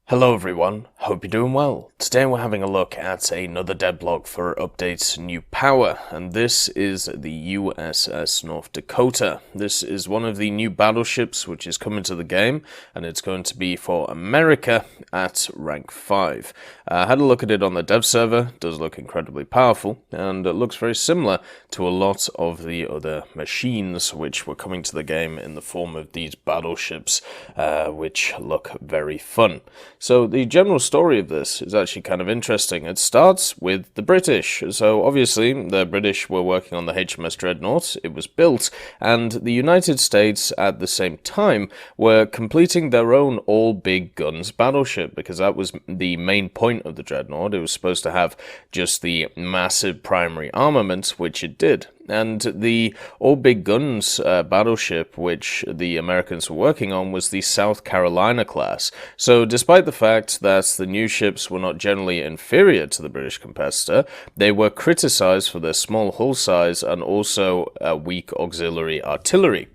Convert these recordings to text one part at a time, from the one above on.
Hello everyone, hope you're doing well. Today we're having a look at another devblog for updates New Power, and this is the USS North Dakota. This is one of the new battleships which is coming to the game, and it's going to be for America at rank 5. I had a look at it on the dev server. It does look incredibly powerful, and it looks very similar to a lot of the other machines which were coming to the game in the form of these battleships, which look very fun. So the general story of this is actually kind of interesting. It starts with the British. So obviously the British were working on the HMS Dreadnought. It was built, and the United States at the same time were completing their own all big guns battleship, because that was the main point of the Dreadnought. It was supposed to have just the massive primary armament, which it did. And the all big guns battleship which the Americans were working on was the South Carolina class. So despite the fact that the new ships were not generally inferior to the British competitor, they were criticized for their small hull size and also weak auxiliary artillery.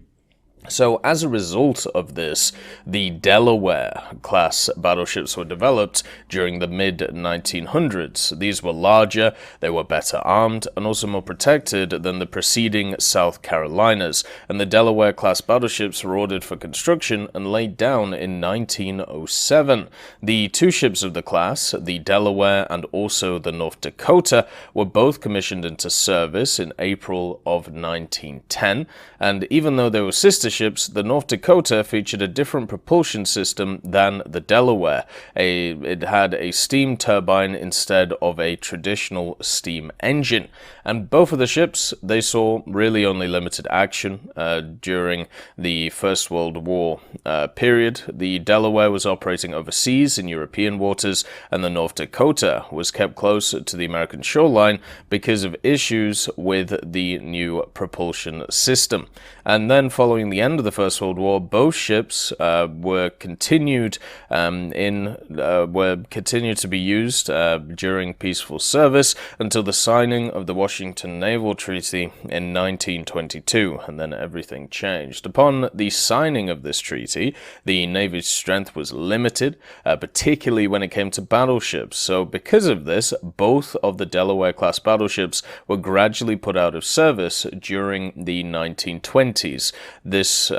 So as a result of this, the Delaware class battleships were developed during the mid-1900s. These were larger, they were better armed, and also more protected than the preceding South Carolinas, and the Delaware class battleships were ordered for construction and laid down in 1907. The two ships of the class, the Delaware and also the North Dakota, were both commissioned into service in April of 1910, and even though they were sister ships, the North Dakota featured a different propulsion system than the Delaware. It had a steam turbine instead of a traditional steam engine. And both of the ships, they saw really only limited action during the First World War period. The Delaware was operating overseas in European waters, and the North Dakota was kept close to the American shoreline because of issues with the new propulsion system. And then following the end of the First World War, both ships were continued to be used during peaceful service until the signing of the Washington Naval Treaty in 1922, and then everything changed. Upon the signing of this treaty, the Navy's strength was limited, particularly when it came to battleships. So because of this, both of the Delaware-class battleships were gradually put out of service during the 1920s. This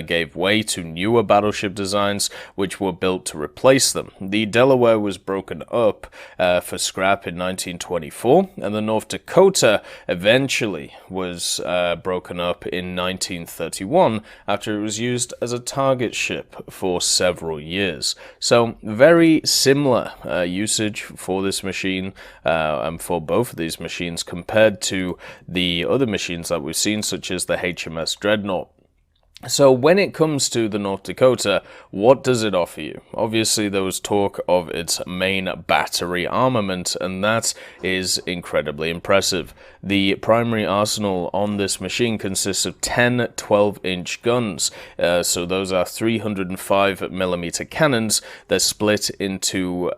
gave way to newer battleship designs which were built to replace them. The Delaware was broken up for scrap in 1924, and the North Dakota eventually was broken up in 1931 after it was used as a target ship for several years. So very similar usage for this machine and for both of these machines compared to the other machines that we've seen, such as the HMS Dreadnought. So when it comes to the North Dakota, what does it offer you? Obviously, there was talk of its main battery armament, and that is incredibly impressive. The primary arsenal on this machine consists of 10 12-inch guns. So those are 305mm cannons. They're split into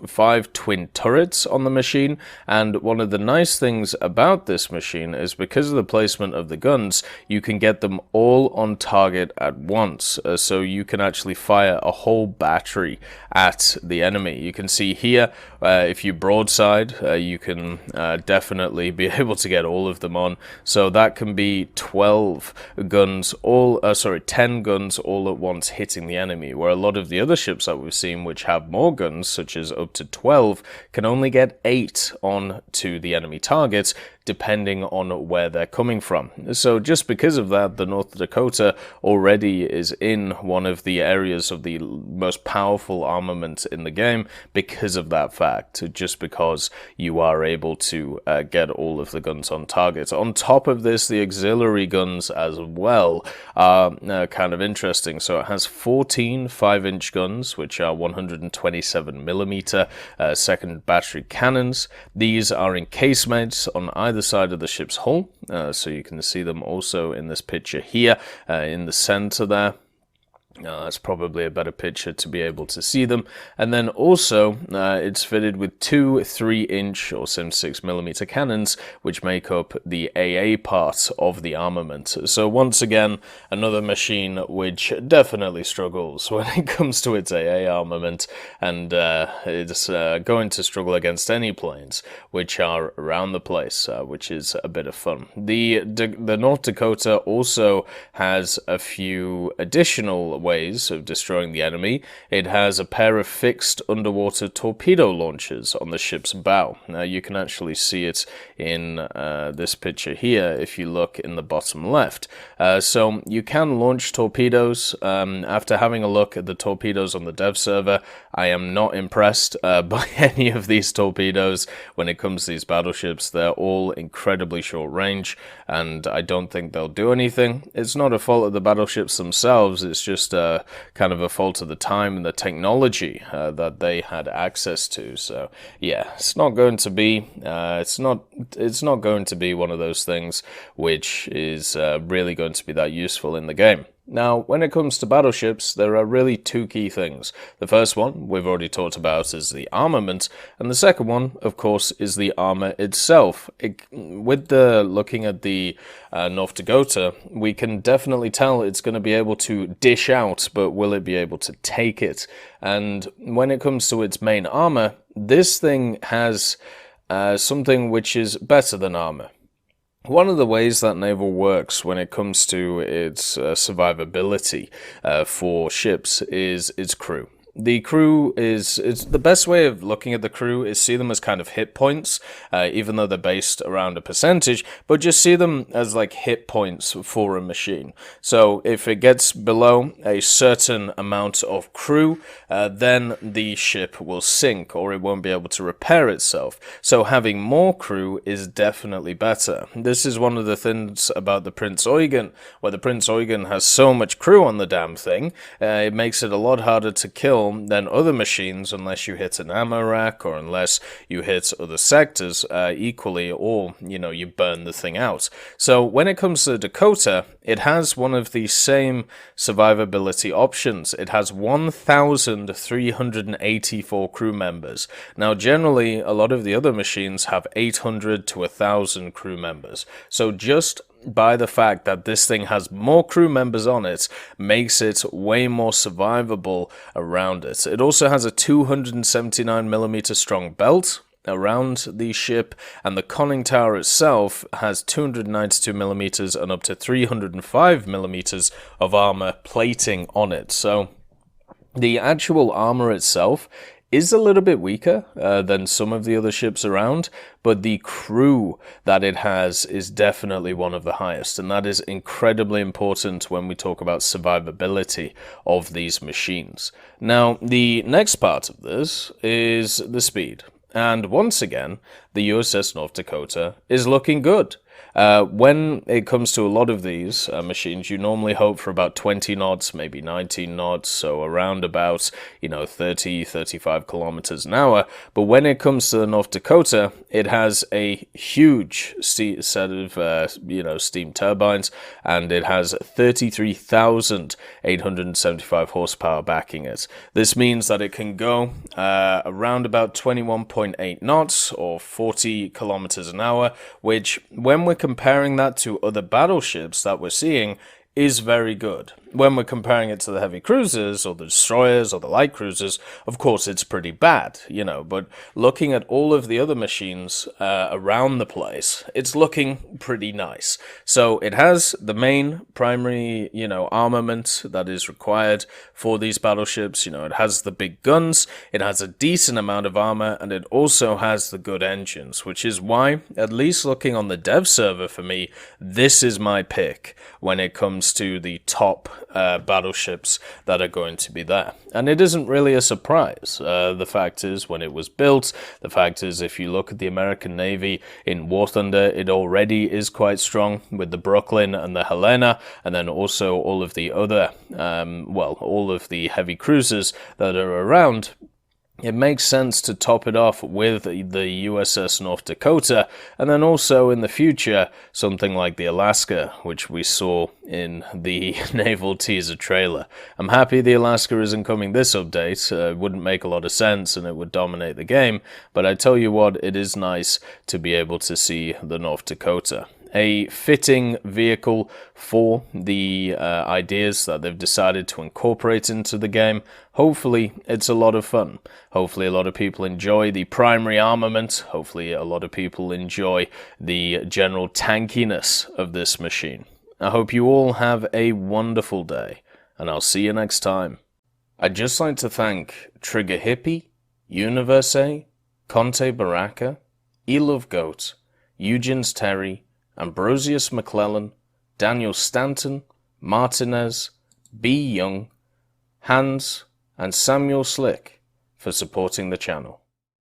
5 twin turrets on the machine, and one of the nice things about this machine is because of the placement of the guns, you can get them all on target at once, so you can actually fire a whole battery at the enemy. You can see here, if you broadside, you can definitely be able to get all of them on, so that can be 10 guns all at once hitting the enemy, where a lot of the other ships that we've seen which have more guns, such as up to 12, can only get 8 on to the enemy targets, depending on where they're coming from. So just because of that, the North Dakota already is in one of the areas of the most powerful armament in the game because of that fact, just because you are able to get all of the guns on target. On top of this, the auxiliary guns as well are kind of interesting. So it has 14 5-inch guns, which are 127mm second battery cannons. These are in casemates on either side of the ship's hull, so you can see them also in this picture here in the center there. That's probably a better picture to be able to see them. And then also, it's fitted with two 3-inch or 76mm cannons, which make up the AA part of the armament. So once again, another machine which definitely struggles when it comes to its AA armament, and it's going to struggle against any planes which are around the place, which is a bit of fun. The North Dakota also has a few additional ways of destroying the enemy. It has a pair of fixed underwater torpedo launchers on the ship's bow. Now you can actually see it in this picture here if you look in the bottom left. So you can launch torpedoes. After having a look at the torpedoes on the dev server, I am not impressed by any of these torpedoes when it comes to these battleships. They're all incredibly short range, and I don't think they'll do anything. It's not a fault of the battleships themselves, it's just kind of a fault of the time and the technology that they had access to. So yeah, it's not going to be it's not going to be one of those things which is really going to be that useful in the game. Now, when it comes to battleships, there are really two key things. The first one we've already talked about is the armament, and the second one, of course, is the armor itself. Looking at the North Dakota, we can definitely tell it's going to be able to dish out, but will it be able to take it? And when it comes to its main armor, this thing has something which is better than armor. One of the ways that naval works when it comes to its survivability for ships is its crew. The crew it's the best way of looking at the crew is see them as kind of hit points, even though they're based around a percentage, but just see them as like hit points for a machine. So if it gets below a certain amount of crew, then the ship will sink or it won't be able to repair itself. So having more crew is definitely better. This is one of the things about the Prince Eugen, where the Prince Eugen has so much crew on the damn thing, it makes it a lot harder to kill than other machines unless you hit an ammo rack or unless you hit other sectors equally, or you burn the thing out. So when it comes to the Dakota, it has one of the same survivability options. It has 1,384 crew members. Now generally a lot of the other machines have 800 to 1,000 crew members. So just by the fact that this thing has more crew members on it makes it way more survivable around it. It also has a 279mm strong belt around the ship, and the conning tower itself has 292mm and up to 305mm of armor plating on it. So the actual armor itself is a little bit weaker than some of the other ships around, but the crew that it has is definitely one of the highest, and that is incredibly important when we talk about survivability of these machines. Now, the next part of this is the speed, and once again, the USS North Dakota is looking good. When it comes to a lot of these machines, you normally hope for about 20 knots, maybe 19 knots, so around about, 30, 35 kilometers an hour. But when it comes to the North Dakota, it has a huge set of, steam turbines, and it has 33,875 horsepower backing it. This means that it can go around about 21.8 knots or 40 kilometers an hour, which, when we're comparing that to other battleships that we're seeing, is very good. When we're comparing it to the heavy cruisers or the destroyers or the light cruisers, of course it's pretty bad, but looking at all of the other machines around the place, it's looking pretty nice. So it has the main primary, armament that is required for these battleships. It has the big guns, it has a decent amount of armor, and it also has the good engines, which is why, at least looking on the dev server for me, this is my pick when it comes to the top battleships that are going to be there. And it isn't really a surprise. The fact is, when it was built, the fact is, if you look at the American Navy in War Thunder, it already is quite strong with the Brooklyn and the Helena, and then also all of the other, all of the heavy cruisers that are around. it makes sense to top it off with the USS North Dakota, and then also in the future, something like the Alaska, which we saw in the naval teaser trailer. I'm happy the Alaska isn't coming this update. It wouldn't make a lot of sense and it would dominate the game, but I tell you what, it is nice to be able to see the North Dakota. A fitting vehicle for the ideas that they've decided to incorporate into the game. Hopefully it's a lot of fun. Hopefully a lot of people enjoy the primary armament. Hopefully a lot of people enjoy the general tankiness of this machine. I hope you all have a wonderful day, and I'll see you next time. I'd just like to thank Trigger Hippie, Universe, Conte Baraka, Elove Goat, Eugens Terry, Ambrosius McClellan, Daniel Stanton, Martinez, B. Young, Hans, and Samuel Slick for supporting the channel.